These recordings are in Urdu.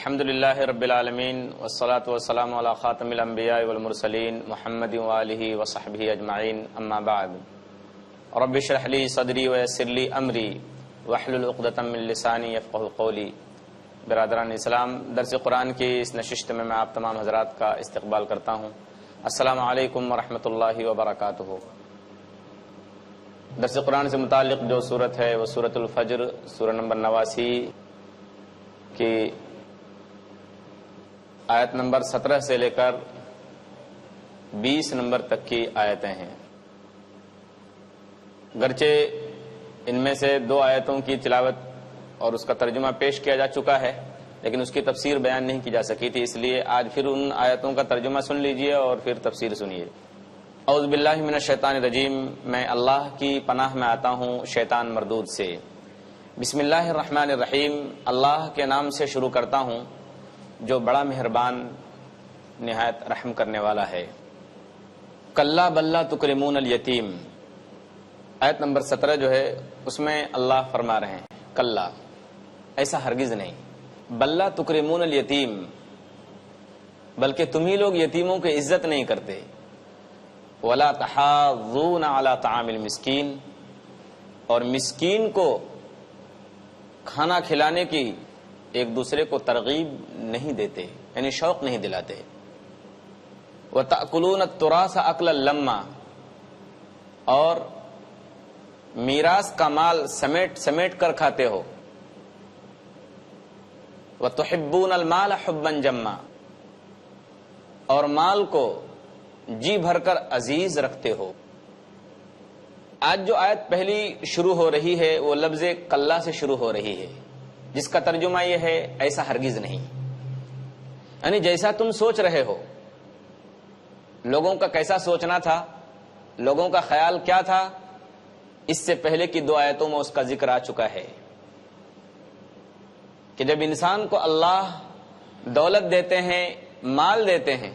الحمدللہ رب العالمین والصلاة والسلام علی خاتم الانبیاء والمرسلین محمد وآلہ وصحبہ اجمعین اما بعد رب اشرح لی صدری ویسر لی امری واحلل عقدۃ من لسانی یفقہوا قولی۔ برادران اسلام، درس قرآن کی اس نشست میں آپ تمام حضرات کا استقبال کرتا ہوں۔ السلام علیکم ورحمۃ اللہ وبرکاتہ۔ درس قرآن سے متعلق جو سورت ہے وہ سورۃ الفجر، سورہ نمبر 89 کی آیت نمبر 17 سے لے کر 20 نمبر تک کی آیتیں ہیں۔ گرچہ ان میں سے 2 آیتوں کی تلاوت اور اس کا ترجمہ پیش کیا جا چکا ہے، لیکن اس کی تفسیر بیان نہیں کی جا سکی تھی، اس لیے آج پھر ان آیتوں کا ترجمہ سن لیجئے اور پھر تفسیر سنیے۔ اعوذ باللہ من الشیطان الرجیم، میں اللہ کی پناہ میں آتا ہوں شیطان مردود سے۔ بسم اللہ الرحمن الرحیم، اللہ کے نام سے شروع کرتا ہوں جو بڑا مہربان نہایت رحم کرنے والا ہے۔ کلا بلا تکرمون الیتیم، آیت نمبر 17 جو ہے اس میں اللہ فرما رہے ہیں کلا، ایسا ہرگز نہیں، بلا تکرمون الیتیم، بلکہ تم ہی لوگ یتیموں کی عزت نہیں کرتے، ولا تحاضون علی طعام المسکین، اور مسکین کو کھانا کھلانے کی ایک دوسرے کو ترغیب نہیں دیتے، یعنی شوق نہیں دلاتے۔ وَتَأْكُلُونَ التُّرَاثَ أَكْلًا لَمًّا، اور میراث کا مال سمیٹ سمیٹ کر کھاتے ہو۔ وَتُحِبُّونَ الْمَالَ حُبًّا جَمًّا، اور مال کو جی بھر کر عزیز رکھتے ہو۔ آج جو آیت پہلی شروع ہو رہی ہے وہ لفظ کلا سے شروع ہو رہی ہے، جس کا ترجمہ یہ ہے ایسا ہرگز نہیں، یعنی جیسا تم سوچ رہے ہو، لوگوں کا کیسا سوچنا تھا، لوگوں کا خیال کیا تھا، اس سے پہلے کی 2 آیتوں میں اس کا ذکر آ چکا ہے کہ جب انسان کو اللہ دولت دیتے ہیں، مال دیتے ہیں،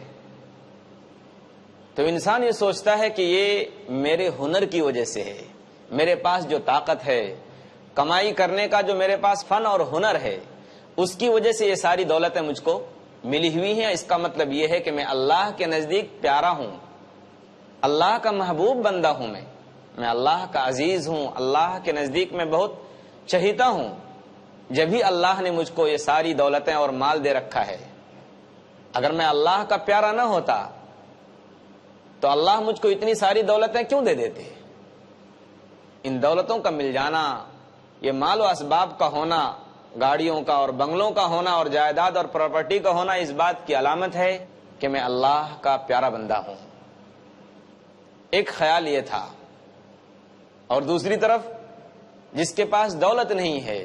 تو انسان یہ سوچتا ہے کہ یہ میرے ہنر کی وجہ سے ہے، میرے پاس جو طاقت ہے، کمائی کرنے کا جو میرے پاس فن اور ہنر ہے، اس کی وجہ سے یہ ساری دولتیں مجھ کو ملی ہوئی ہیں۔ اس کا مطلب یہ ہے کہ میں اللہ کے نزدیک پیارا ہوں، اللہ کا محبوب بندہ ہوں، میں اللہ کا عزیز ہوں، اللہ کے نزدیک میں بہت چہیتا ہوں، جبھی اللہ نے مجھ کو یہ ساری دولتیں اور مال دے رکھا ہے۔ اگر میں اللہ کا پیارا نہ ہوتا تو اللہ مجھ کو اتنی ساری دولتیں کیوں دے دیتے؟ ان دولتوں کا مل جانا، یہ مال و اسباب کا ہونا، گاڑیوں کا اور بنگلوں کا ہونا اور جائیداد اور پراپرٹی کا ہونا، اس بات کی علامت ہے کہ میں اللہ کا پیارا بندہ ہوں۔ ایک خیال یہ تھا، اور دوسری طرف جس کے پاس دولت نہیں ہے،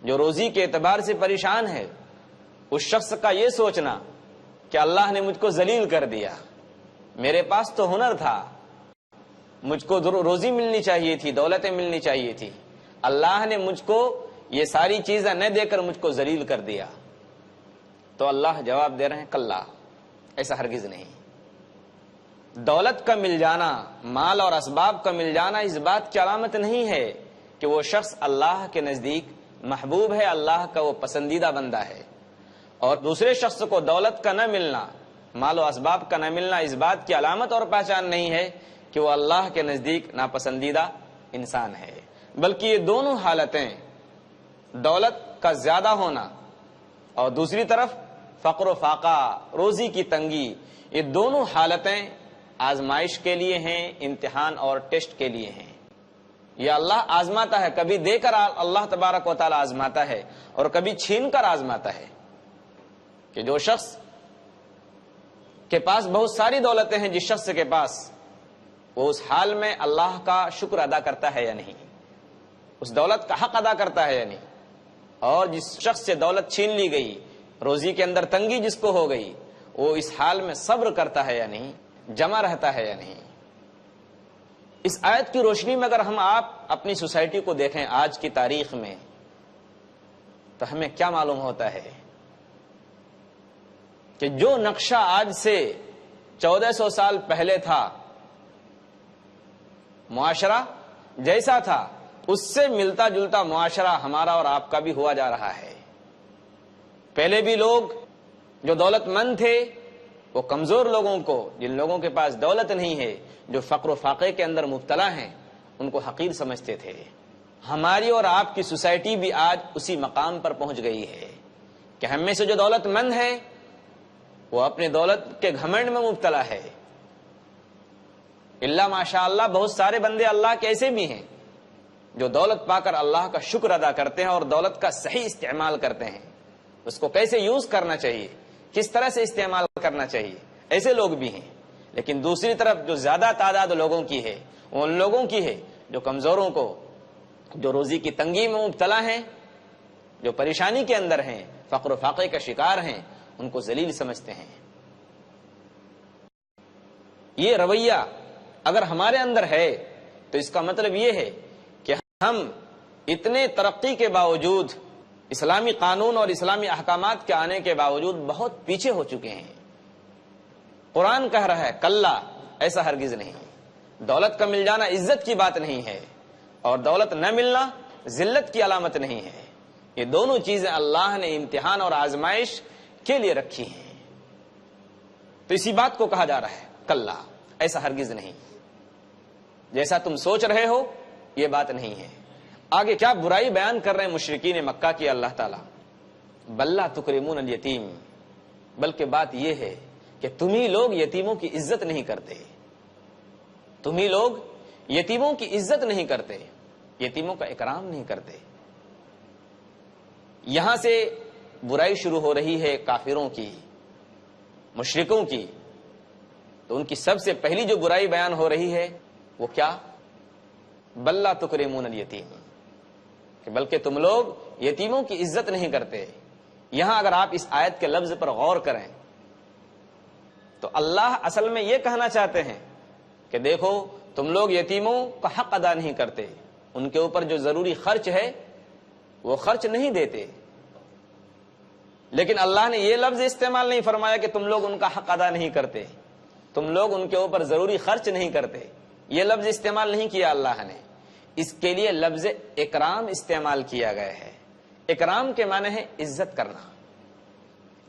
جو روزی کے اعتبار سے پریشان ہے، اس شخص کا یہ سوچنا کہ اللہ نے مجھ کو ذلیل کر دیا، میرے پاس تو ہنر تھا، مجھ کو روزی ملنی چاہیے تھی، دولتیں ملنی چاہیے تھی، اللہ نے مجھ کو یہ ساری چیزیں نہ دے کر مجھ کو ذلیل کر دیا۔ تو اللہ جواب دے رہے ہیں کلا، ایسا ہرگز نہیں۔ دولت کا مل جانا، مال اور اسباب کا مل جانا اس بات کی علامت نہیں ہے کہ وہ شخص اللہ کے نزدیک محبوب ہے، اللہ کا وہ پسندیدہ بندہ ہے، اور دوسرے شخص کو دولت کا نہ ملنا، مال و اسباب کا نہ ملنا اس بات کی علامت اور پہچان نہیں ہے کہ وہ اللہ کے نزدیک ناپسندیدہ انسان ہے، بلکہ یہ دونوں حالتیں، دولت کا زیادہ ہونا اور دوسری طرف فقر و فاقہ، روزی کی تنگی، یہ دونوں حالتیں آزمائش کے لیے ہیں، امتحان اور ٹیسٹ کے لیے ہیں۔ یہ اللہ آزماتا ہے، کبھی دے کر اللہ تبارک و تعالی آزماتا ہے اور کبھی چھین کر آزماتا ہے، کہ جو شخص کے پاس بہت ساری دولتیں ہیں، جس شخص کے پاس، وہ اس حال میں اللہ کا شکر ادا کرتا ہے یا نہیں، اس دولت کا حق ادا کرتا ہے یا نہیں، اور جس شخص سے دولت چھین لی گئی، روزی کے اندر تنگی جس کو ہو گئی، وہ اس حال میں صبر کرتا ہے یا نہیں، جمع رہتا ہے یا نہیں۔ اس آیت کی روشنی میں اگر ہم آپ اپنی سوسائٹی کو دیکھیں آج کی تاریخ میں، تو ہمیں کیا معلوم ہوتا ہے کہ جو نقشہ آج سے 1400 سال پہلے تھا، معاشرہ جیسا تھا، اس سے ملتا جلتا معاشرہ ہمارا اور آپ کا بھی ہوا جا رہا ہے۔ پہلے بھی لوگ جو دولت مند تھے وہ کمزور لوگوں کو، جن لوگوں کے پاس دولت نہیں ہے، جو فقر و فاقے کے اندر مبتلا ہیں، ان کو حقیر سمجھتے تھے۔ ہماری اور آپ کی سوسائٹی بھی آج اسی مقام پر پہنچ گئی ہے کہ ہم میں سے جو دولت مند ہے وہ اپنے دولت کے گھمنڈ میں مبتلا ہے۔ اللہ ماشاء اللہ بہت سارے بندے اللہ کے ایسے بھی ہیں جو دولت پا کر اللہ کا شکر ادا کرتے ہیں اور دولت کا صحیح استعمال کرتے ہیں، اس کو کیسے یوز کرنا چاہیے، کس طرح سے استعمال کرنا چاہیے، ایسے لوگ بھی ہیں۔ لیکن دوسری طرف جو زیادہ تعداد لوگوں کی ہے وہ ان لوگوں کی ہے جو کمزوروں کو، جو روزی کی تنگی میں مبتلا ہیں، جو پریشانی کے اندر ہیں، فقر و فاقے کا شکار ہیں، ان کو ذلیل سمجھتے ہیں۔ یہ رویہ اگر ہمارے اندر ہے تو اس کا مطلب یہ ہے کہ ہم اتنے ترقی کے باوجود، اسلامی قانون اور اسلامی احکامات کے آنے کے باوجود بہت پیچھے ہو چکے ہیں۔ قرآن کہہ رہا ہے کلا، ایسا ہرگز نہیں۔ دولت کا مل جانا عزت کی بات نہیں ہے، اور دولت نہ ملنا ذلت کی علامت نہیں ہے۔ یہ دونوں چیزیں اللہ نے امتحان اور آزمائش کے لیے رکھی ہیں۔ تو اسی بات کو کہا جا رہا ہے کلا، ایسا ہرگز نہیں، جیسا تم سوچ رہے ہو یہ بات نہیں ہے۔ آگے کیا برائی بیان کر رہے ہیں مشرکین مکہ کی اللہ تعالیٰ، بل لا تکرمون الیتیم، بلکہ بات یہ ہے کہ تم ہی لوگ یتیموں کی عزت نہیں کرتے، تم ہی لوگ یتیموں کی عزت نہیں کرتے، یتیموں کا اکرام نہیں کرتے۔ یہاں سے برائی شروع ہو رہی ہے کافروں کی، مشرکوں کی۔ تو ان کی سب سے پہلی جو برائی بیان ہو رہی ہے وہ کیا؟ بل لا تکرمون الیتیم، کہ بلکہ تم لوگ یتیموں کی عزت نہیں کرتے۔ یہاں اگر آپ اس آیت کے لفظ پر غور کریں تو اللہ اصل میں یہ کہنا چاہتے ہیں کہ دیکھو تم لوگ یتیموں کا حق ادا نہیں کرتے، ان کے اوپر جو ضروری خرچ ہے وہ خرچ نہیں دیتے۔ لیکن اللہ نے یہ لفظ استعمال نہیں فرمایا کہ تم لوگ ان کا حق ادا نہیں کرتے، تم لوگ ان کے اوپر ضروری خرچ نہیں کرتے، یہ لفظ استعمال نہیں کیا اللہ نے۔ اس کے لیے لفظ اکرام استعمال کیا گیا ہے۔ اکرام کے معنی ہے عزت کرنا،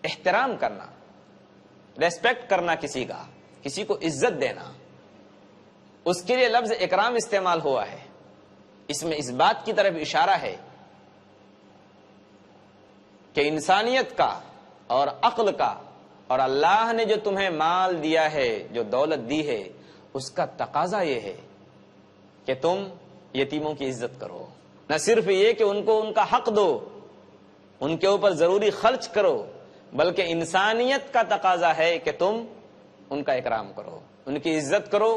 احترام کرنا، ریسپیکٹ کرنا کسی کا، کسی کو عزت دینا، اس کے لیے لفظ اکرام استعمال ہوا ہے۔ اس میں اس بات کی طرف اشارہ ہے کہ انسانیت کا اور عقل کا، اور اللہ نے جو تمہیں مال دیا ہے، جو دولت دی ہے، اس کا تقاضا یہ ہے کہ تم یتیموں کی عزت کرو۔ نہ صرف یہ کہ ان کو ان کا حق دو، ان کے اوپر ضروری خرچ کرو، بلکہ انسانیت کا تقاضا ہے کہ تم ان کا اکرام کرو، ان کی عزت کرو،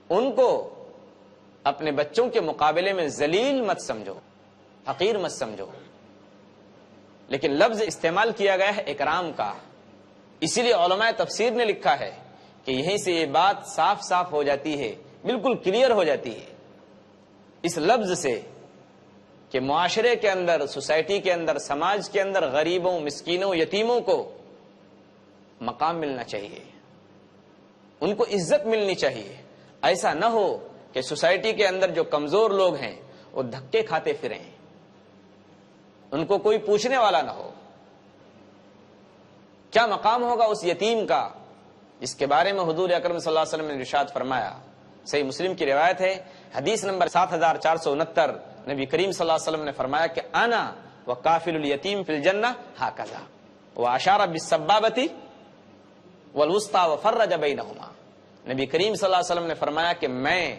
ان کو اپنے بچوں کے مقابلے میں ذلیل مت سمجھو، حقیر مت سمجھو۔ لیکن لفظ استعمال کیا گیا ہے اکرام کا، اسی لیے علماء تفسیر نے لکھا ہے کہ یہیں سے یہ بات صاف صاف ہو جاتی ہے، بالکل کلیئر ہو جاتی ہے اس لفظ سے کہ معاشرے کے اندر، سوسائٹی کے اندر، سماج کے اندر غریبوں، مسکینوں، یتیموں کو مقام ملنا چاہیے، ان کو عزت ملنی چاہیے۔ ایسا نہ ہو کہ سوسائٹی کے اندر جو کمزور لوگ ہیں وہ دھکے کھاتے پھریں، ان کو کوئی پوچھنے والا نہ ہو۔ کیا مقام ہوگا اس یتیم کا، اس کے بارے میں حضور اکرم صلی اللہ علیہ وسلم نے ارشاد فرمایا۔ صحیح مسلم کی روایت ہے، حدیث نمبر 7469، نبی کریم صلی اللہ علیہ وسلم نے فرمایا کہ انا وکافل الیتیم فی الجنہ ہاکذا واشار بالسبابۃ والوسطی وفرج بینہما۔ نبی کریم صلی اللہ علیہ وسلم نے فرمایا کہ میں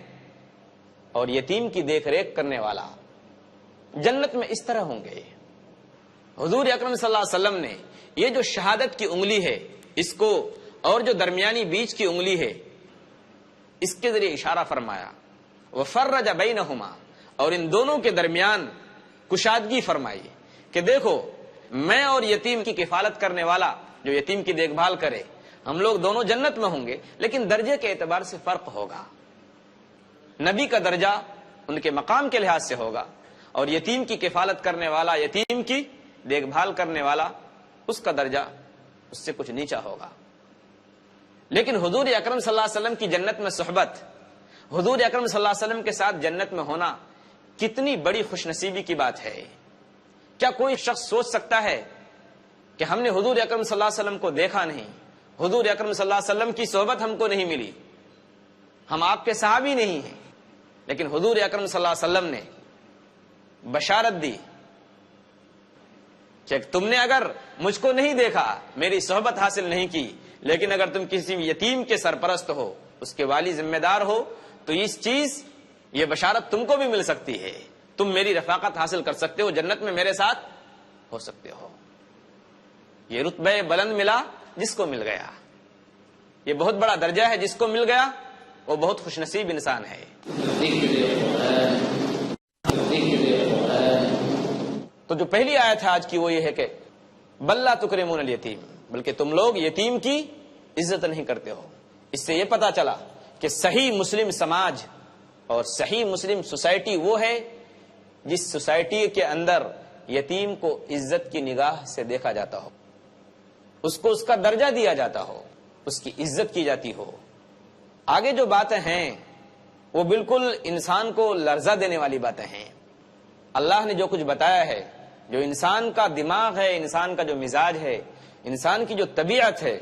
اور یتیم کی دیکھ ریکھ کرنے والا جنت میں اس طرح ہوں گے۔ حضور اکرم صلی اللہ علیہ وسلم نے یہ جو شہادت کی انگلی ہے اس کو، اور جو درمیانی بیچ کی انگلی ہے اس کے ذریعے اشارہ فرمایا، وفرج بینہما، اور ان دونوں کے درمیان کشادگی فرمائی کہ دیکھو میں اور یتیم کی کفالت کرنے والا جو یتیم کی دیکھ بھال کرے، ہم لوگ دونوں جنت میں ہوں گے، لیکن درجے کے اعتبار سے فرق ہوگا۔ نبی کا درجہ ان کے مقام کے لحاظ سے ہوگا، اور یتیم کی کفالت کرنے والا، یتیم کی دیکھ بھال کرنے والا، اس کا درجہ اس سے کچھ نیچا ہوگا۔ لیکن حضور اکرم صلی اللہ علیہ وسلم کی جنت میں صحبت، حضور اکرم صلی اللہ علیہ وسلم کے ساتھ جنت میں ہونا کتنی بڑی خوش نصیبی کی بات ہے کیا کوئی شخص سوچ سکتا ہے کہ ہم نے حضور اکرم صلی اللہ علیہ وسلم کو دیکھا نہیں، حضور اکرم صلی اللہ علیہ وسلم کی صحبت ہم کو نہیں ملی، ہم آپ کے صحابی نہیں ہیں، لیکن حضور اکرم صلی اللہ علیہ وسلم نے بشارت دی کہ تم نے اگر مجھ کو نہیں دیکھا، میری صحبت حاصل نہیں کی، لیکن اگر تم کسی یتیم کے سرپرست ہو، اس کے والی ذمہ دار ہو، تو اس چیز، یہ بشارت تم کو بھی مل سکتی ہے، تم میری رفاقت حاصل کر سکتے ہو، جنت میں میرے ساتھ ہو سکتے ہو۔ یہ رتبہ بلند ملا جس کو مل گیا، یہ بہت بڑا درجہ ہے، جس کو مل گیا وہ بہت خوش نصیب انسان ہے۔ تو جو پہلی آیت ہے آج کی وہ یہ ہے کہ بل لا تکرمون الیتیم، بلکہ تم لوگ یتیم کی عزت نہیں کرتے ہو۔ اس سے یہ پتا چلا کہ صحیح مسلم سماج اور صحیح مسلم سوسائٹی وہ ہے جس سوسائٹی کے اندر یتیم کو عزت کی نگاہ سے دیکھا جاتا ہو، اس کو اس کا درجہ دیا جاتا ہو، اس کی عزت کی جاتی ہو۔ آگے جو باتیں ہیں وہ بالکل انسان کو لرزہ دینے والی باتیں ہیں۔ اللہ نے جو کچھ بتایا ہے، جو انسان کا دماغ ہے، انسان کا جو مزاج ہے، انسان کی جو طبیعت ہے،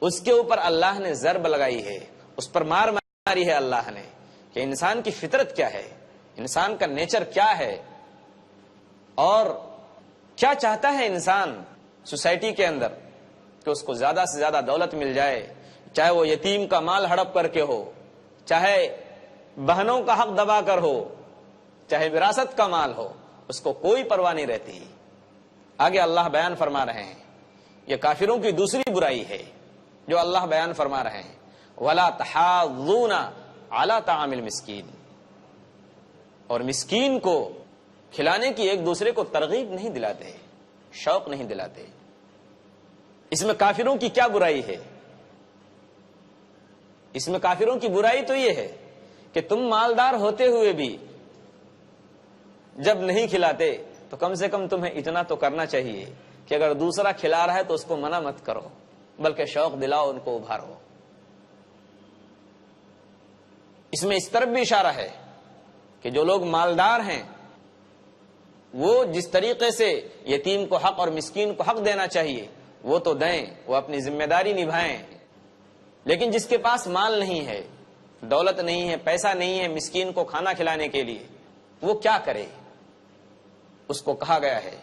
اس کے اوپر اللہ نے ضرب لگائی ہے، اس پر مار ماری ہے اللہ نے کہ انسان کی فطرت کیا ہے، انسان کا نیچر کیا ہے، اور کیا چاہتا ہے انسان سوسائٹی کے اندر، کہ اس کو زیادہ سے زیادہ دولت مل جائے، چاہے وہ یتیم کا مال ہڑپ کر کے ہو، چاہے بہنوں کا حق دبا کر ہو، چاہے وراثت کا مال ہو، اس کو کوئی پرواہ نہیں رہتی۔ آگے اللہ بیان فرما رہے ہیں، یہ کافروں کی دوسری برائی ہے جو اللہ بیان فرما رہے ہیں، وَلَا تَحَاضُّونَ عَلَى طَعَامِ الْمِسْكِينِ، اور مسکین کو کھلانے کی ایک دوسرے کو ترغیب نہیں دلاتے، شوق نہیں دلاتے۔ اس میں کافروں کی کیا برائی ہے؟ اس میں کافروں کی برائی تو یہ ہے کہ تم مالدار ہوتے ہوئے بھی جب نہیں کھلاتے تو کم سے کم تمہیں اتنا تو کرنا چاہیے کہ اگر دوسرا کھلا رہا ہے تو اس کو منع مت کرو، بلکہ شوق دلاؤ، ان کو ابھارو۔ اس میں اس طرف بھی اشارہ ہے کہ جو لوگ مالدار ہیں وہ جس طریقے سے یتیم کو حق اور مسکین کو حق دینا چاہیے وہ تو دیں، وہ اپنی ذمہ داری نبھائیں، لیکن جس کے پاس مال نہیں ہے، دولت نہیں ہے، پیسہ نہیں ہے مسکین کو کھانا کھلانے کے لیے، وہ کیا کرے؟ اس کو کہا گیا ہے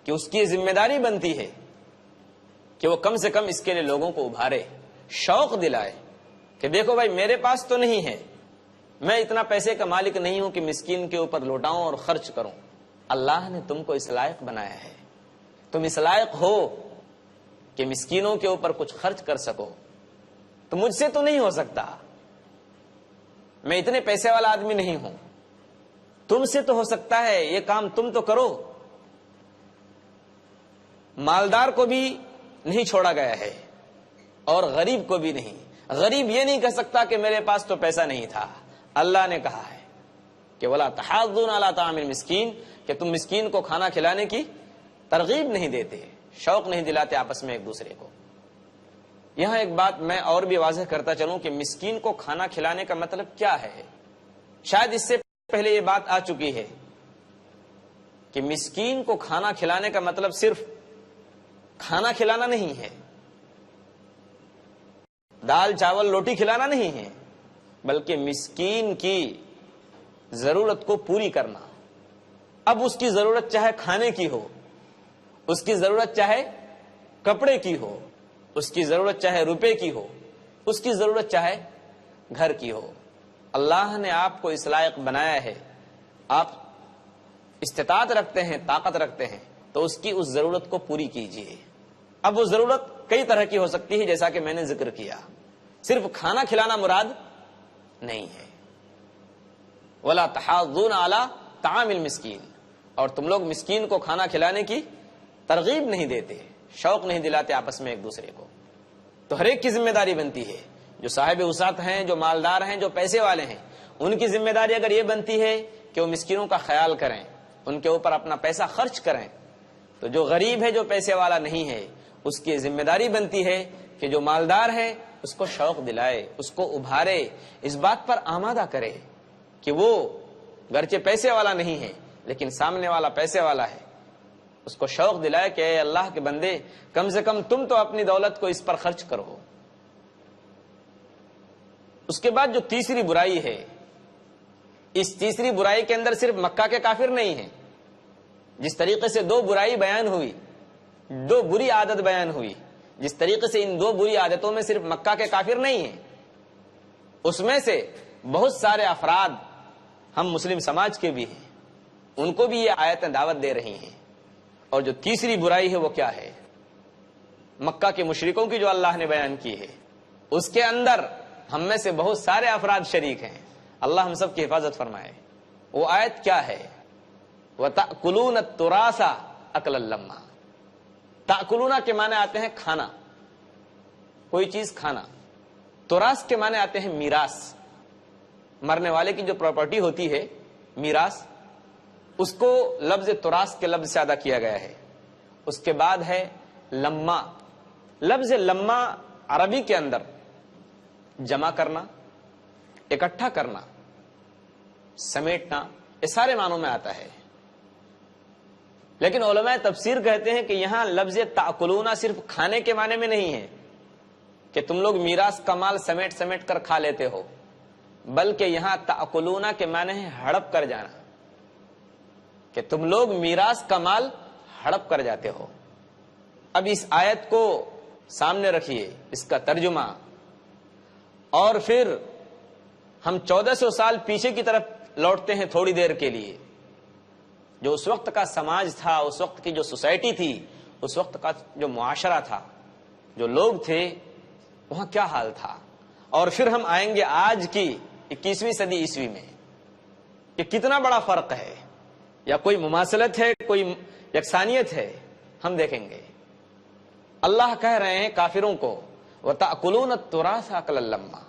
کہ اس کی ذمہ داری بنتی ہے کہ وہ کم سے کم اس کے لیے لوگوں کو ابھارے، شوق دلائے کہ دیکھو بھائی میرے پاس تو نہیں ہے، میں اتنا پیسے کا مالک نہیں ہوں کہ مسکین کے اوپر لوٹاؤں اور خرچ کروں، اللہ نے تم کو اس لائق بنایا ہے، تم اس لائق ہو کہ مسکینوں کے اوپر کچھ خرچ کر سکو۔ تو مجھ سے تو نہیں ہو سکتا، میں اتنے پیسے والا آدمی نہیں ہوں، تم سے تو ہو سکتا ہے، یہ کام تم تو کرو۔ مالدار کو بھی نہیں چھوڑا گیا ہے اور غریب کو بھی نہیں۔ غریب یہ نہیں کہہ سکتا کہ میرے پاس تو پیسہ نہیں تھا، اللہ نے کہا ہے کہ وَلَا تَحَاضُّونَ عَلَىٰ طَعَامِ الْمِسْكِينِ، کہ تم مسکین کو کھانا کھلانے کی ترغیب نہیں دیتے، شوق نہیں دلاتے آپس میں ایک دوسرے کو۔ یہاں ایک بات میں اور بھی واضح کرتا چلوں کہ مسکین کو کھانا کھلانے کا مطلب کیا ہے۔ شاید اس سے پہلے یہ بات آ چکی ہے کہ مسکین کو کھانا کھلانے کا مطلب صرف کھانا کھلانا نہیں ہے، دال چاول روٹی کھلانا نہیں ہے، بلکہ مسکین کی ضرورت کو پوری کرنا۔ اب اس کی ضرورت چاہے کھانے کی ہو، اس کی ضرورت چاہے کپڑے کی ہو، اس کی ضرورت چاہے روپے کی ہو، اس کی ضرورت چاہے گھر کی ہو، اللہ نے آپ کو اس لائق بنایا ہے، آپ استطاعت رکھتے ہیں، طاقت رکھتے ہیں، تو اس کی اس ضرورت کو پوری کیجیے۔ اب وہ ضرورت کئی طرح کی ہو سکتی ہے، جیسا کہ میں نے ذکر کیا، صرف کھانا کھلانا مراد نہیں ہے۔ وَلَا تَحَاضُّونَ عَلَىٰ طَعَامِ الْمِسْكِينِ، اور تم لوگ مسکین کو کھانا کھلانے کی ترغیب نہیں دیتے، شوق نہیں دلاتے آپس میں ایک دوسرے کو۔ تو ہر ایک کی ذمہ داری بنتی ہے، جو صاحب وسعت ہیں، جو مالدار ہیں، جو پیسے والے ہیں، ان کی ذمہ داری اگر یہ بنتی ہے کہ وہ مسکینوں کا خیال کریں، ان کے اوپر اپنا پیسہ خرچ کریں، تو جو غریب ہے، جو پیسے والا نہیں ہے، اس کی ذمہ داری بنتی ہے کہ جو مالدار ہے اس کو شوق دلائے، اس کو ابھارے، اس بات پر آمادہ کرے کہ وہ گرچہ پیسے والا نہیں ہے لیکن سامنے والا پیسے والا ہے، اس کو شوق دلائے کہ اے اللہ کے بندے کم سے کم تم تو اپنی دولت کو اس پر خرچ کرو۔ اس کے بعد جو تیسری برائی ہے، اس تیسری برائی کے اندر صرف مکہ کے کافر نہیں ہیں۔ جس طریقے سے دو برائی بیان ہوئی، دو بری عادت بیان ہوئی، جس طریقے سے ان دو بری عادتوں میں صرف مکہ کے کافر نہیں ہیں، اس میں سے بہت سارے افراد ہم مسلم سماج کے بھی ہیں، ان کو بھی یہ آیتیں دعوت دے رہی ہیں۔ اور جو تیسری برائی ہے وہ کیا ہے؟ مکہ کے مشرکوں کی جو اللہ نے بیان کی ہے، اس کے اندر ہم میں سے بہت سارے افراد شریک ہیں۔ اللہ ہم سب کی حفاظت فرمائے۔ وہ آیت کیا ہے؟ وَتَأْكُلُونَ التُّرَاثَ أَكْلًا لَمًّا۔ تأکلون کے معنی آتے ہیں کھانا، کوئی چیز کھانا۔ تراث کے معنی آتے ہیں میراث، مرنے والے کی جو پراپرٹی ہوتی ہے، میراث، اس کو لفظ تراث کے لفظ سے ادا کیا گیا ہے۔ اس کے بعد ہے لما۔ لفظ لما عربی کے اندر جمع کرنا، اکٹھا کرنا، سمیٹنا، یہ سارے معنوں میں آتا ہے۔ لیکن علماء تفسیر کہتے ہیں کہ یہاں لفظ تأکلون صرف کھانے کے معنی میں نہیں ہے کہ تم لوگ میراث کا مال سمیٹ سمیٹ کر کھا لیتے ہو، بلکہ یہاں تأکلون کے معنی ہے ہڑپ کر جانا، کہ تم لوگ میراث کا مال ہڑپ کر جاتے ہو۔ اب اس آیت کو سامنے رکھیے، اس کا ترجمہ، اور پھر ہم 1400 سال پیچھے کی طرف لوٹتے ہیں تھوڑی دیر کے لیے۔ جو اس وقت کا سماج تھا، اس وقت کی جو سوسائٹی تھی، اس وقت کا جو معاشرہ تھا، جو لوگ تھے، وہاں کیا حال تھا، اور پھر ہم آئیں گے آج کی 21ویں صدی عیسوی میں کہ کتنا بڑا فرق ہے، یا کوئی مماثلت ہے، کوئی یکسانیت ہے، ہم دیکھیں گے۔ اللہ کہہ رہے ہیں کافروں کو وَتَأْكُلُونَ التُّرَاثَ أَكْلًا لَمًّا،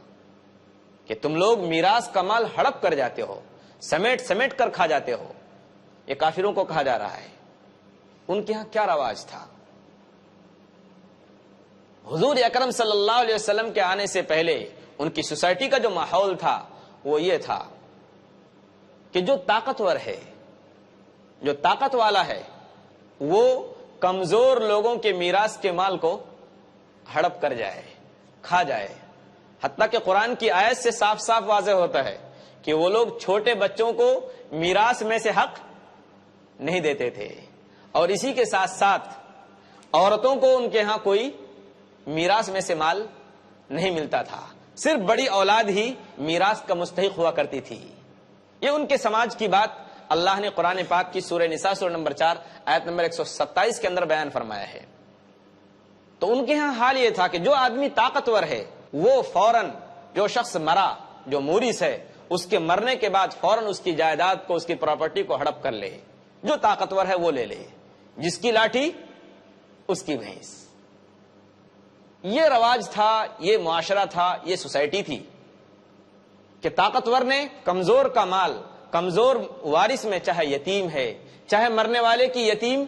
کہ تم لوگ میراث کا مال ہڑپ کر جاتے ہو، سمیٹ سمیٹ کر کھا جاتے ہو۔ یہ کافروں کو کہا جا رہا ہے۔ ان کے ہاں کیا رواج تھا؟ حضور اکرم صلی اللہ علیہ وسلم کے آنے سے پہلے ان کی سوسائٹی کا جو ماحول تھا وہ یہ تھا کہ جو طاقتور ہے، جو طاقت والا ہے، وہ کمزور لوگوں کے میراث کے مال کو ہڑپ کر جائے، کھا جائے۔ حتیٰ کہ قرآن کی آیت سے صاف صاف واضح ہوتا ہے کہ وہ لوگ چھوٹے بچوں کو میراث میں سے حق نہیں دیتے تھے، اور اسی کے ساتھ ساتھ عورتوں کو ان کے ہاں کوئی میراث میں سے مال نہیں ملتا تھا، صرف بڑی اولاد ہی میراث کا مستحق ہوا کرتی تھی۔ یہ ان کے سماج کی بات اللہ نے قرآن پاک کی سورہ نساء سورہ نمبر 4 آیت نمبر 127 کے اندر بیان فرمایا ہے۔ تو ان کے ہاں حال یہ تھا کہ جو آدمی طاقتور ہے وہ فوراً، جو شخص مرا، جو مورث ہے، اس کے مرنے کے بعد فوراً اس کی جائیداد کو، اس کی پراپرٹی کو ہڑپ کر لے۔ جو طاقتور ہے وہ لے لے، جس کی لاٹھی اس کی بھینس۔ یہ رواج تھا، یہ معاشرہ تھا، یہ سوسائٹی تھی کہ طاقتور نے کمزور کا مال، کمزور وارث میں چاہے یتیم ہے، چاہے مرنے والے کی یتیم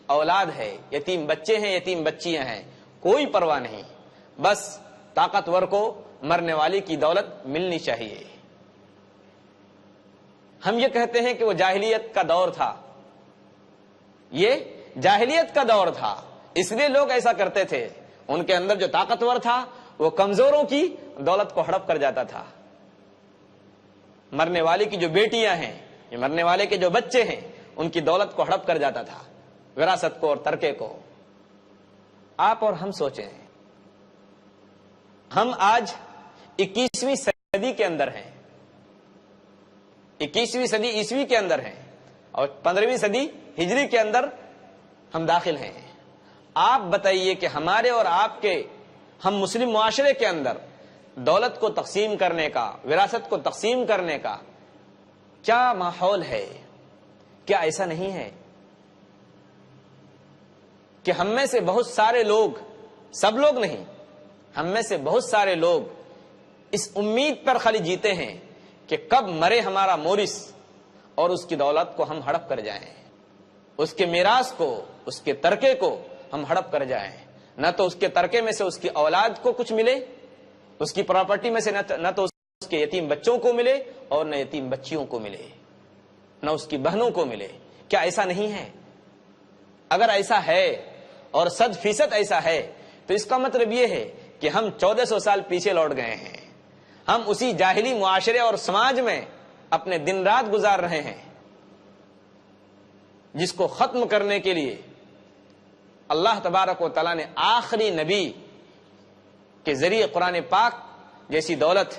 اولاد ہے، یتیم بچے ہیں، یتیم بچیاں ہیں، کوئی پرواہ نہیں، بس طاقتور کو مرنے والی کی دولت ملنی چاہیے۔ ہم یہ کہتے ہیں کہ وہ جاہلیت کا دور تھا، یہ جاہلیت کا دور تھا، اس لیے لوگ ایسا کرتے تھے۔ ان کے اندر جو طاقتور تھا وہ کمزوروں کی دولت کو ہڑپ کر جاتا تھا۔ مرنے والے کی جو بیٹیاں ہیں، مرنے والے کے جو بچے ہیں، ان کی دولت کو ہڑپ کر جاتا تھا، وراثت کو اور ترکے کو۔ آپ اور ہم سوچیں، ہم آج 21ویں صدی کے اندر ہیں، 21ویں صدی عیسوی کے اندر ہیں، اور 15ویں صدی ہجری کے اندر ہم داخل ہیں۔ آپ بتائیے کہ ہمارے اور آپ کے، ہم مسلم معاشرے کے اندر دولت کو تقسیم کرنے کا، وراثت کو تقسیم کرنے کا کیا ماحول ہے؟ کیا ایسا نہیں ہے کہ ہم میں سے بہت سارے لوگ، سب لوگ نہیں، ہم میں سے بہت سارے لوگ اس امید پر خالی جیتے ہیں کہ کب مرے ہمارا مورث اور اس کی دولت کو ہم ہڑپ کر جائیں، اس کے میراث کو، اس کے ترکے کو ہم ہڑپ کر جائیں۔ نہ تو اس کے ترکے میں سے اس کی اولاد کو کچھ ملے، اس کی پراپرٹی میں سے نہ تو اس کے یتیم بچوں کو ملے، اور نہ یتیم بچیوں کو ملے، نہ اس کی بہنوں کو ملے۔ کیا ایسا نہیں ہے؟ اگر ایسا ہے اور 100% ایسا ہے تو اس کا مطلب یہ ہے کہ ہم 1400 سال پیچھے لوٹ گئے ہیں. ہم اسی جاہلی معاشرے اور سماج میں اپنے دن رات گزار رہے ہیں جس کو ختم کرنے کے لیے اللہ تبارک و تعالیٰ نے آخری نبی کے ذریعے قرآن پاک جیسی دولت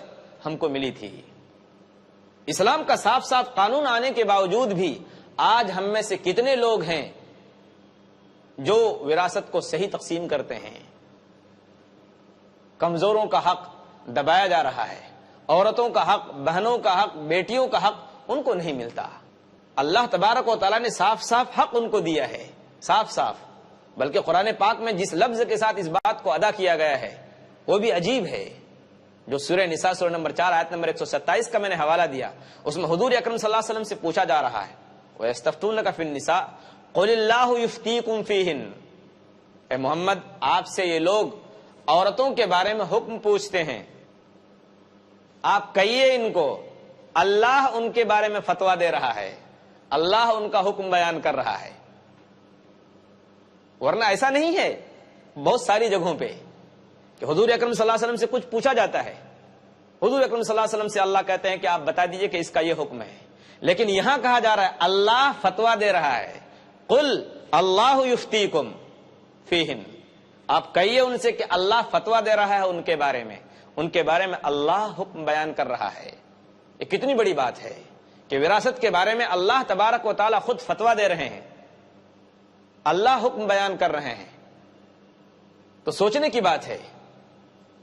ہم کو ملی تھی. اسلام کا صاف صاف قانون آنے کے باوجود بھی آج ہم میں سے کتنے لوگ ہیں جو وراثت کو صحیح تقسیم کرتے ہیں. کمزوروں کا حق دبایا جا رہا ہے، عورتوں کا حق، بہنوں کا حق، بیٹیوں کا حق ان کو نہیں ملتا. اللہ تبارک و تعالیٰ نے صاف صاف حق ان کو دیا ہے، صاف صاف. بلکہ قرآن پاک میں جس لفظ کے ساتھ اس بات کو ادا کیا گیا ہے وہ بھی عجیب ہے. جو سورہ نساء سورہ نمبر 4 آیت نمبر 127 کا میں نے حوالہ دیا، اس میں حضور اکرم صلی اللہ علیہ وسلم سے پوچھا جا رہا ہے وَيَسْتَفْتُونَكَ فِي النِّسَاءِ قُلِ اللَّهُ يُفْتِيكُمْ فِيهِنَّ. اے محمد، آپ سے یہ لوگ عورتوں کے بارے میں حکم پوچھتے ہیں، آپ کہیے ان کو اللہ ان کے بارے میں فتویٰ دے رہا ہے، اللہ ان کا حکم بیان کر رہا ہے. ورنہ ایسا نہیں ہے بہت ساری جگہوں پہ کہ حضور اکرم صلی اللہ علیہ وسلم سے کچھ پوچھا جاتا ہے، حضور اکرم صلی اللہ علیہ وسلم سے اللہ کہتے ہیں کہ آپ بتا دیجئے کہ اس کا یہ حکم ہے. لیکن یہاں کہا جا رہا ہے اللہ فتویٰ دے رہا ہے. قل اللہ یفتیکم فیہن، آپ کہیے ان سے کہ اللہ فتویٰ دے رہا ہے ان کے بارے میں، ان کے بارے میں اللہ حکم بیان کر رہا ہے. یہ کتنی بڑی بات ہے کہ وراثت کے بارے میں اللہ تبارک و تعالیٰ خود فتویٰ دے رہے ہیں، اللہ حکم بیان کر رہے ہیں. تو سوچنے کی بات ہے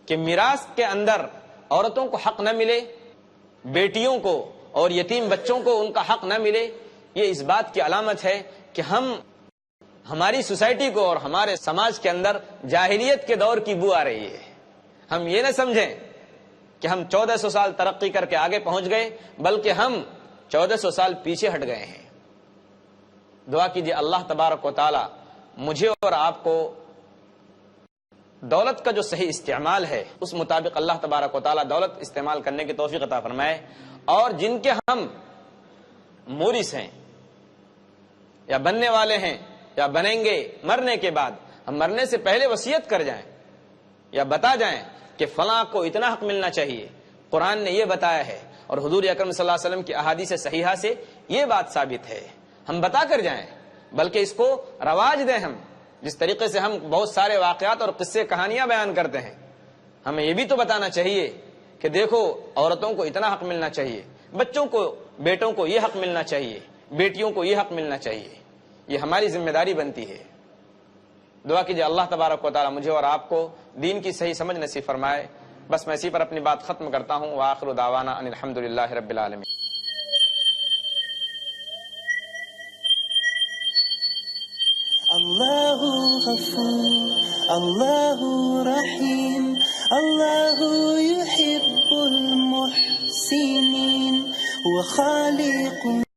کہ میراث کے اندر عورتوں کو حق نہ ملے، بیٹیوں کو اور یتیم بچوں کو ان کا حق نہ ملے. یہ اس بات کی علامت ہے کہ ہماری سوسائٹی کو اور ہمارے سماج کے اندر جاہلیت کے دور کی بو آ رہی ہے. ہم یہ نہ سمجھیں کہ ہم 1400 سال ترقی کر کے آگے پہنچ گئے، بلکہ ہم 1400 سال پیچھے ہٹ گئے ہیں. دعا کیجیے اللہ تبارک و تعالی مجھے اور آپ کو دولت کا جو صحیح استعمال ہے اس مطابق اللہ تبارک و تعالی دولت استعمال کرنے کی توفیق عطا فرمائے. اور جن کے ہم مورث ہیں یا بننے والے ہیں یا بنیں گے مرنے کے بعد، ہم مرنے سے پہلے وصیت کر جائیں یا بتا جائیں کہ فلاں کو اتنا حق ملنا چاہیے. قرآن نے یہ بتایا ہے اور حضور اکرم صلی اللہ علیہ وسلم کی احادیث صحیحہ سے یہ بات ثابت ہے. ہم بتا کر جائیں، بلکہ اس کو رواج دیں. ہم جس طریقے سے ہم بہت سارے واقعات اور قصے کہانیاں بیان کرتے ہیں، ہمیں یہ بھی تو بتانا چاہیے کہ دیکھو عورتوں کو اتنا حق ملنا چاہیے، بچوں کو، بیٹوں کو یہ حق ملنا چاہیے، بیٹیوں کو یہ حق ملنا چاہیے. یہ ہماری ذمہ داری بنتی ہے. دعا کیجیے اللہ تبارک و تعالی مجھے اور آپ کو دین کی صحیح سمجھ نصیب فرمائے. بس میں اسی پر اپنی بات ختم کرتا ہوں. وآخر دعوانا ان الحمدللہ رب العالمین. اللہ غفور، اللہ رحیم، اللہ يحب المحسنین، وخالق